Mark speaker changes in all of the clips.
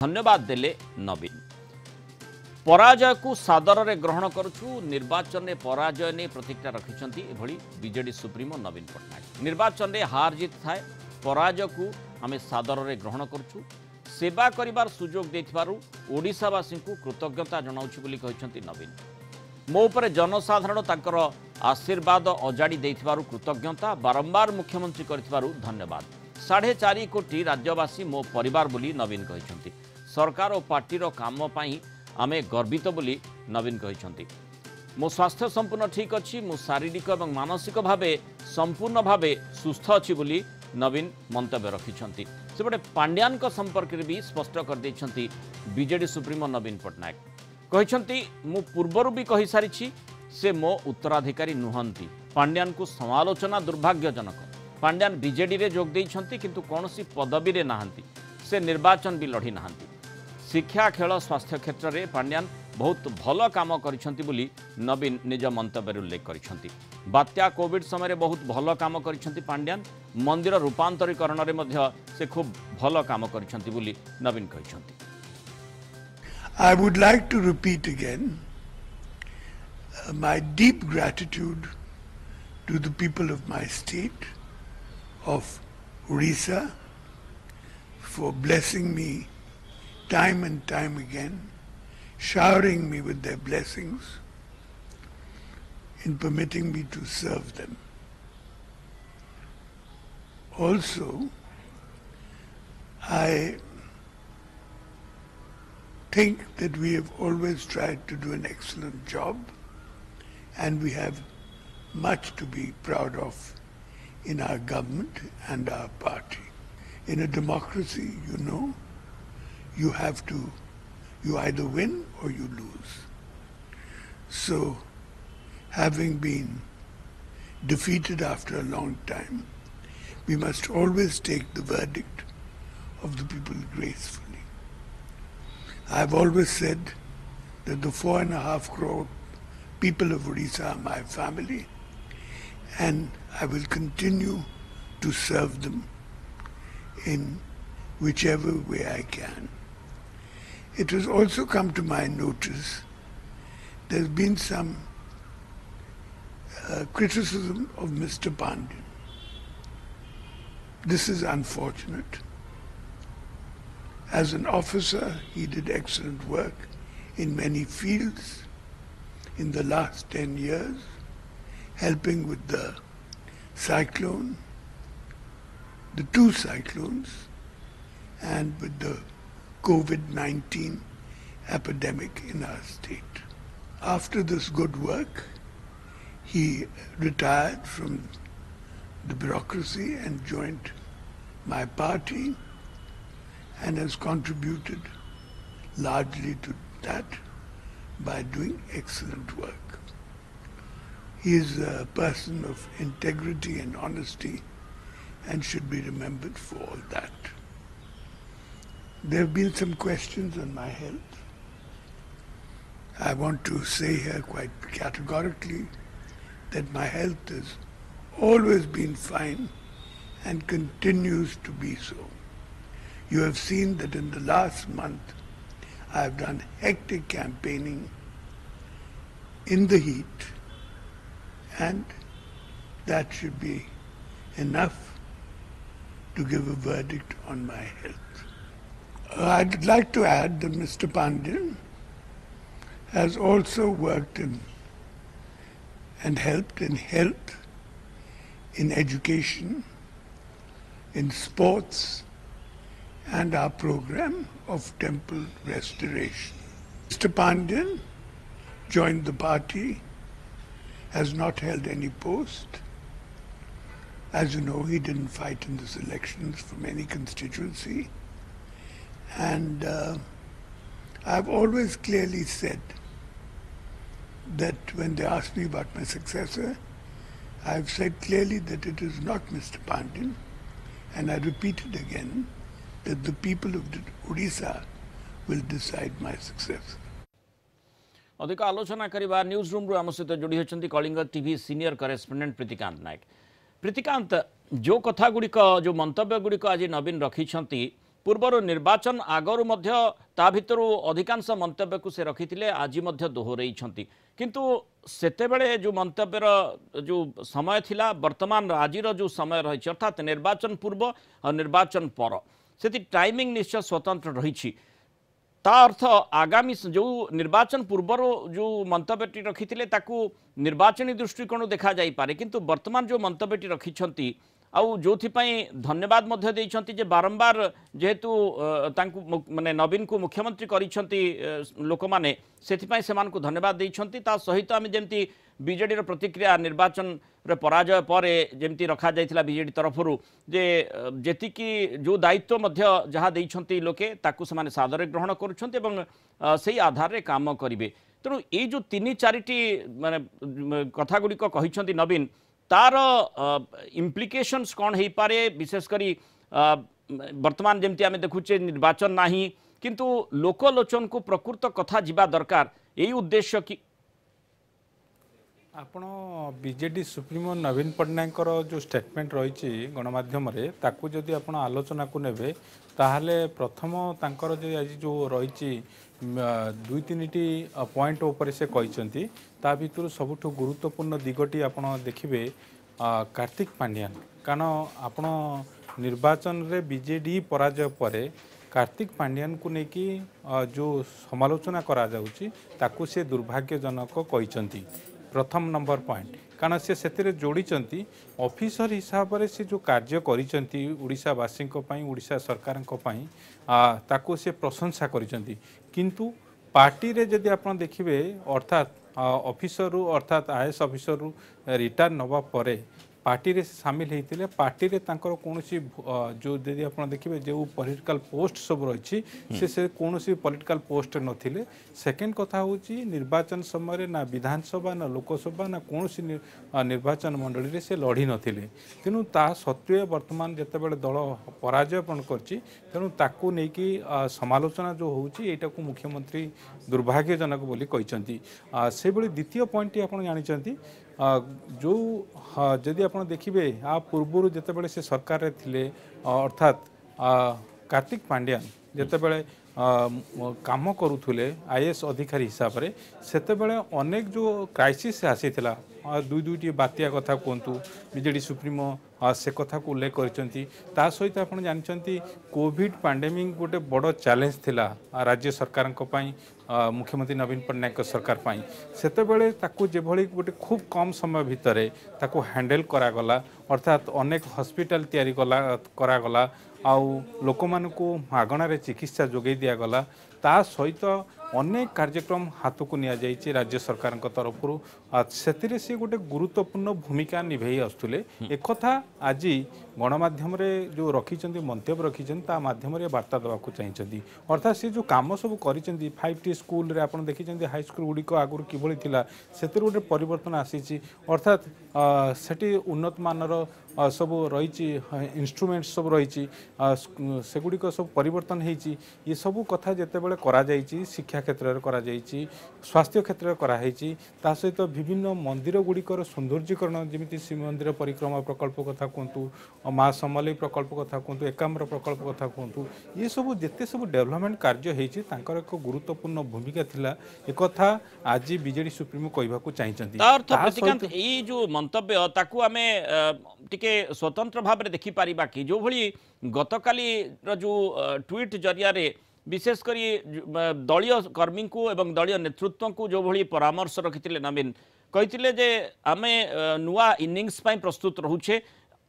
Speaker 1: धन्यवाद देले नवीन। पराजय को सादर रे ग्रहण करुछु। निर्वाचन में पराजय ने प्रतिक्रिया रखिछंती एभली बीजेडी सुप्रीमो नवीन पट्टनायक। निर्वाचन में हार जीत थाए, पराजय को आमे सादर रे ग्रहण करुछु। सेवा करिवार सुजोग देथिबारु ओडिसावासी को कृतज्ञता जनाउछु बोली कहिछंती नवीन। मो उपरे जनसाधारण तांकर आशीर्वाद अजाड़ी देथिबारु कृतज्ञता, बारंबार मुख्यमंत्री करथिबारु धन्यवाद। 4.5 कोटी राज्यवासी मो परिवार बोली नवीन कहिछंती। सरकार और पार्टी रो काम पाई आमे गर्वित बोली नवीन कहिछंती। मो स्वास्थ्य संपूर्ण ठीक अछि, मो शारीरिक और मानसिक भावे संपूर्ण भावे सुस्थ अछि बोली नवीन मंतव्य रखिछंती। सेपटे पांड्यान को संपर्क रे भी स्पष्ट कर दैछंती बीजेडी सुप्रीमो नवीन पट्टनायक। कहिछंती मु पूर्वरु भी कहि सारिछि से मो उत्तराधिकारी नुहंती। पांड्यान को समालोचना दुर्भाग्यजनक। पांड्यान बीजेडी रे जोग देइछंती किंतु कोनोसी पदवी रे नाहंती। से निर्वाचन भी लड़ी नाहंती। शिक्षा, खेल, स्वास्थ्य क्षेत्र में पांड्यान बहुत भल काम करिछंती बोली नवीन निज मंतव्य उल्लेख करिछंती। बात्या कोविड समय बहुत भल काम करिछंती पांड्यान। मंदिर रूपांतरीकरण रे मध्य से खूब भल काम करिछंती बोली नवीन कहिछंती।
Speaker 2: I would like to repeat again my deep gratitude to the people of my state of Orissa for blessing me time and time again, showering me with their blessings, in permitting me to serve them. Also, I think that we have always tried to do an excellent job, and we have much to be proud of in our government and our party. In a democracy, you either win or you lose. So, having been defeated after a long time, we must always take the verdict of the people gracefully. I've always said that the 4.5 crore people of Orissa are my family, and I will continue to serve them in whichever way I can. It has also come to my notice there's been some criticism of Mr. Pandyan. This is unfortunate. As an officer, he did excellent work in many fields in the last 10 years, helping with the cyclone, the 2 cyclones, and with the COVID-19 epidemic in our state. After this good work, he retired from the bureaucracy and joined my party, and has contributed largely to that by doing excellent work. He is a person of integrity and honesty and should be remembered for all that. There have been some questions on my health. I want to say here quite categorically that my health has always been fine and continues to be so. You have seen that in the last month I have done hectic campaigning in the heat, and that should be enough to give a verdict on my health. I'd like to add that Mr. Pandyan has also worked in and helped in health, in education, in sports, and our program of temple restoration. Mr. Pandyan joined the party, has not held any post. As you know, he didn't fight in these elections from any constituency. And I've always clearly said that when they asked me about my successor, I've said clearly that it is not Mr. Pandyan, and I repeat it again, that the people of Odisha will decide my success.
Speaker 1: अधिक आलोचना करवा news room आम सहित जोड़ी होती Kalinga TV senior correspondent Pritikant Nayak. Pritikant, जो कथा गुड़िक जो मंतव्य गुड़िक आज नवीन रखिंट पूर्वर निर्वाचन आगरु मध्य ता भितरु अधिकांश मंतव्य को से रखिथिले आज मध्य दोहराइछंती किंतु सेतेबेले जो मंतव्यर जो समय थिला वर्तमान आजिर जो समय रही अर्थात निर्वाचन पूर्व और निर्वाचन पर से टाइमिंग निश्चय स्वतंत्र रही ता अर्थ आगामी जो निर्वाचन पूर्वर जो मंतव्यटी रखिथिले ताकू निर्वाचनी दृष्टिकोण देखा जाई पारे किंतु वर्तमान जो मंतव्यटी रखिछंती आउ जो धन्यवाद मध्य देइछंती जे बारंबार जेहेतु तांकु माने नवीन को मुख्यमंत्री करिछंती लोक माने सेथिपाई सेमान को धन्यवाद देइछंती ता सहित आमे जेमती बीजेडी रो प्रतिक्रिया निर्वाचन रे पराजय पर जेमती रखा जाइथिला बीजेडी तरफरु जे जेतिकी जो दायित्व मध्य जहा देइछंती लोके ताकु समान सादरे ग्रहण करूछंती एवं सेही आधार रे काम करिवे तेणु ए जो तीन चारिटी माने कथा गुडी को कहिछंती नवीन तार इम्प्लिकेशंस कौन हो पारे विशेषकर वर्तमान जमती आम देखुचे निर्वाचन नाही किंतु लोकलोचन को प्रकृत कथा जिबा दरकार यही उद्देश्य कि
Speaker 3: आपण बीजेडी सुप्रीमो नवीन पट्टनायक जो स्टेटमेंट रही गणमाध्यम ताकू जदि आपण आलोचना को नेबे ताहले प्रथम तांकर जो आज जो रही दुई तीन पॉइंट उपर से कहते ता भितर सबुठ गुरुत्वपूर्ण दिगटी आपण देखिए कार्तिक पांड्यान कारण आपण निर्वाचन रे बीजेडी पराजय पर कार्तिक पांड्यान को लेकिन जो समालोचना करा जाउची ताकू से दुर्भाग्यजनक कहते प्रथम नंबर पॉइंट कारण से जोड़ी ऑफिसर हिसाब से जो कार्य करिसेंती ओडिशावासी ओडिशा सरकार ताकू से प्रशंसा करिसेंती किंतु पार्टी रे जदि आप देखिए अर्थात ऑफिसर अर्थात आईएएस ऑफिसर रिटायर नवा परे पार्टी रे सामिल होते पार्टी रे तांकर कोनोसी जो यदि आप देखिए जो पॉलिटिकल पोस्ट सब रही से कोनोसी पॉलिटिकल पोस्ट नथिले सेकेंड कथा होची निर्वाचन समय ना विधानसभा ना लोकसभा ना कोनोसी निर्वाचन मंडली रे से लड़ी नथिले तेणु ता सत्वे वर्तमान जेतेबेले दल पराजय पण करची तेणु ताकू नेकी समालोचना जो होची एटा को मुख्यमंत्री दुर्भाग्यजनक बोली कहिसंती से बळी द्वितीय पॉइंट आपण जानिचंती जो जदि आप देखिए आ पूर्वर जितेबाला से सरकार रे थिले अर्थात कार्तिक पांड्यान जितेबाला काम करुले आईएएस अधिकारी हिसाब से सेतेबेले अनेक जो क्राइसिस आसीथिला दुई दुईटी बात्या कथा कहतु बीजेडी सुप्रीमो से कथा को उल्लेख कर सहित आप जानते कोविड पैंडेमिक गोटे बड़ चैलेंज थिला राज्य सरकार मुख्यमंत्री नवीन पट्टनायक सरकार सेतेबेले ताकू जेभली गोटे खूब कम समय भितर ताकू हैंडल करागला अर्थात अनेक हॉस्पिटल तैयारी करागला आउ लोक मानकू मागणार चिकित्सा जोगई दिगला ता सहित अनेक कार्यक्रम हाथ को निया जाइए राज्य सरकार तरफ से गोटे गुरुत्वपूर्ण भूमिका निभे आसुले एक आज गणमाध्यम जो रखिंट मंतव्य रखिंट मध्यम वार्ता देवाक चाहिए अर्थात से जो कम सब कर 5T स्कूल आप देखिए हाई स्कूल गुड़िक आगुरी किभली थिला से गोटे परिवर्तन आसी अर्थात सेठी उन्नत मानर सब रही इंस्ट्रूमेंट सब रही सेगुड़िक सब परिवर्तन होती ये सब कथा जितेबाला करा शिक्षा क्षेत्र में करा स्वास्थ्य क्षेत्र में कराई सहित विभिन्न मंदिर गुड़िकर सौंदर्यीकरण जमी श्री मंदिर परिक्रमा प्रकल्प कथा कहतु माँ समलेई प्रकल्प कथा कहतु एकाम्र प्रकल्प कथा कहतु ये सब जिते सब डेवलपमेंट कार्य होती एक गुरुत्वपूर्ण भूमिका थिला एक कथा आज बीजेडी सुप्रीमो कहवाक चाहिए
Speaker 1: जो मंतव्य ताकू आमे टिके स्वतंत्र भाव में देखिपर कि जो भली गतकाली जो ट्वीट जरिया विशेषकर दलीय कर्मी को एवं दलीय नेतृत्व को जो भली परामर्श रखिते नवीन कहते जे आमे नुआ इनिंग्स प्रस्तुत रोचे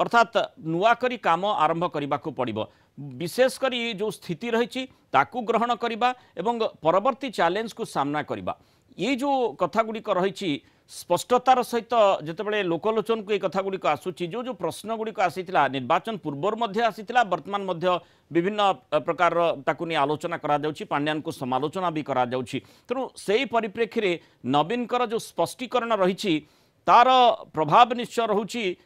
Speaker 1: अर्थात नुआ करी काम आरंभ करने को पड़ो विशेषकर जो स्थिति रही ताकू ग्रहण करने एवं परवर्ती चैलेंज को सामना करने ये जो कथा गुड़िक रही स्पष्टतार सहित जितेबाला लोकलोचन को ये कथा गुड़िक आसूची जो जो प्रश्न गुड़िक आसीथिला निर्वाचन पूर्वर मध्य आसीथिला वर्तमान मध्य विभिन्न प्रकार ताकू नहीं आलोचना करा जाउची पांड्यान को समालोचना भी करा जाउची तेणु सेही परिप्रेक्षी रे नवीनकर जो स्पष्टीकरण रही तार प्रभाव निश्चय रहुची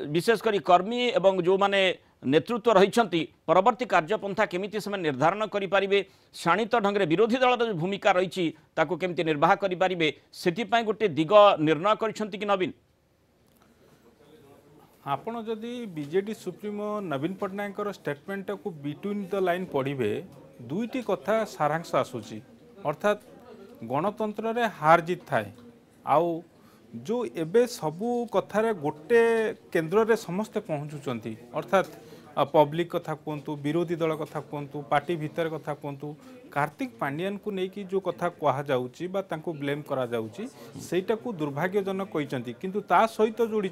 Speaker 1: विशेषकर कर्मी एवं जो माने नेतृत्व रही परवर्ती कार्यपंथा केमिति से निर्धारण करें शाणित ढंग से विरोधी दल जो भूमिका रही केमिति निर्वाह करें से गोटे दिग निर्णय कर नवीन
Speaker 3: ଆପଣ ଯଦି ବିଜେଡି ସୁପ୍ରିମୋ ନବୀନ ପଟ୍ଟନାୟକଙ୍କର ଷ୍ଟେଟମେଣ୍ଟକୁ ବିଟୱିନ୍ ଦ ଲାइन पढ़े दुईटी कथा सारांश आसूची अर्थात गणतंत्र हार जीत थाए आउ जो एबे सबू कथार गोटे केन्द्र रे समस्ते पहुँचुंट अर्थात पब्लिक कथा कहतु विरोधी दल कथा कहतु पार्टी भितर कथा कहतु कार्तिक पांड्यान को लेकिन जो कथा कहुच्ची ब्लेम करा जाउची सेटा को दुर्भाग्यजनक कहते किंतु ता सहित जोड़ी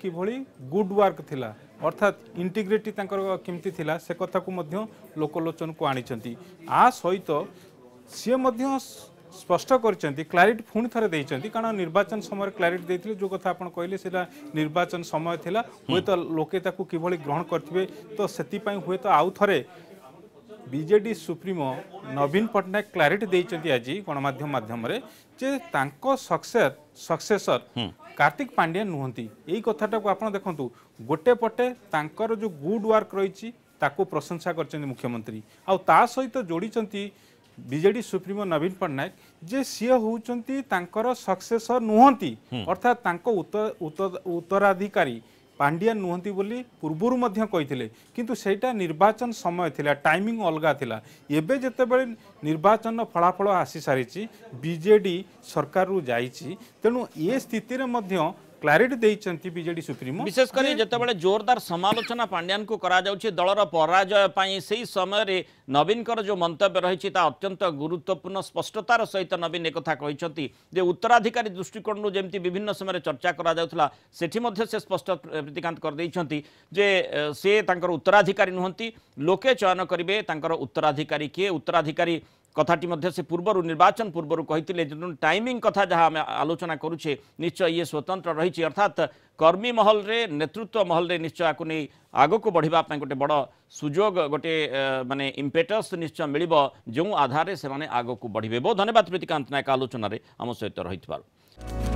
Speaker 3: किभली गुड वर्क थिला अर्थात इंटीग्रिटी केमती थिला से कथा को मध्य लोकलोचन को आनी आ सहित सी स्पष्ट करछंती क्लारिटी पुणी थे देइछंती कारण निर्वाचन समय क्लारिटी देइथिले जो कथा आपण कहले सेटा निर्वाचन समय थिला हुए तो लोके ताकू किभली ग्रहण करथिबे तो सेति पई हुए तो आउ थरे बीजेडी सुप्रीमो नवीन पट्टनायक क्लारिटी देइछंती आज गणमाध्यम माध्यम रे जे तांको सक्सेसर कार्तिक पांड्या नुहंती एई कथाटा को आपण देखंतु गोटे पटे तांकर जो गुड वर्क रहिछि ताकू प्रशंसा करछंती मुख्यमंत्री आ ता सहित जोड़ीछंती बीजेडी सुप्रीमो नवीन पट्टनायक जे सी होउचंती तांकर सक्सेसर नुहंती अर्थात तांको उत्तराधिकारी पांड्या नुहंती बोली पूर्वरु मध्य कहिथिले किंतु सेटा निर्वाचन समय थिला टाइमिंग अलगा थिला एबे जेतेबेले निर्वाचन फलाफल आसी सारिछि बीजेडी सरकार रु जाइछि तेनु ए स्थिति रे मध्य क्लारिटी देइछंती बीजेडी सुप्रीमो
Speaker 1: विशेषकर जेतेबेले जोरदार समालोचना पांड्यान को करा जाउछि दलर पराजय पई सेही समय रे नवीन कर जो मंतव्य रहिछि ता अत्यंत गुरुत्वपूर्ण स्पष्टतार सहित नवीन एक कथा कहिसंती जे उत्तराधिकारी दृष्टिकोण नु जेमति विभिन्न समय रे चर्चा करा जाउथला सेठी मध्ये से स्पष्ट प्रतिकांत कर देइछंती जे से तांकर उत्तराधिकारी नुहंती लोके चयन करिवे तांकर उत्तराधिकारी के उत्तराधिकारी कथाटी मध्य से पूर्वर निर्वाचन पूर्वर कही टाइमिंग कथा जहाँ आम आलोचना करुचे निश्चय ये स्वतंत्र रही अर्थात कर्मी महल रे नेतृत्व महल रे निश्चय आपको नहीं आग को बढ़ा गोटे बड़ सुजोग गोटे माने इम्पेटस निश्चय मिलिबो जो आधार से आग को बढ़े बहुत धन्यवाद प्रीतिकांत नायक आलोचन आम सहित रही।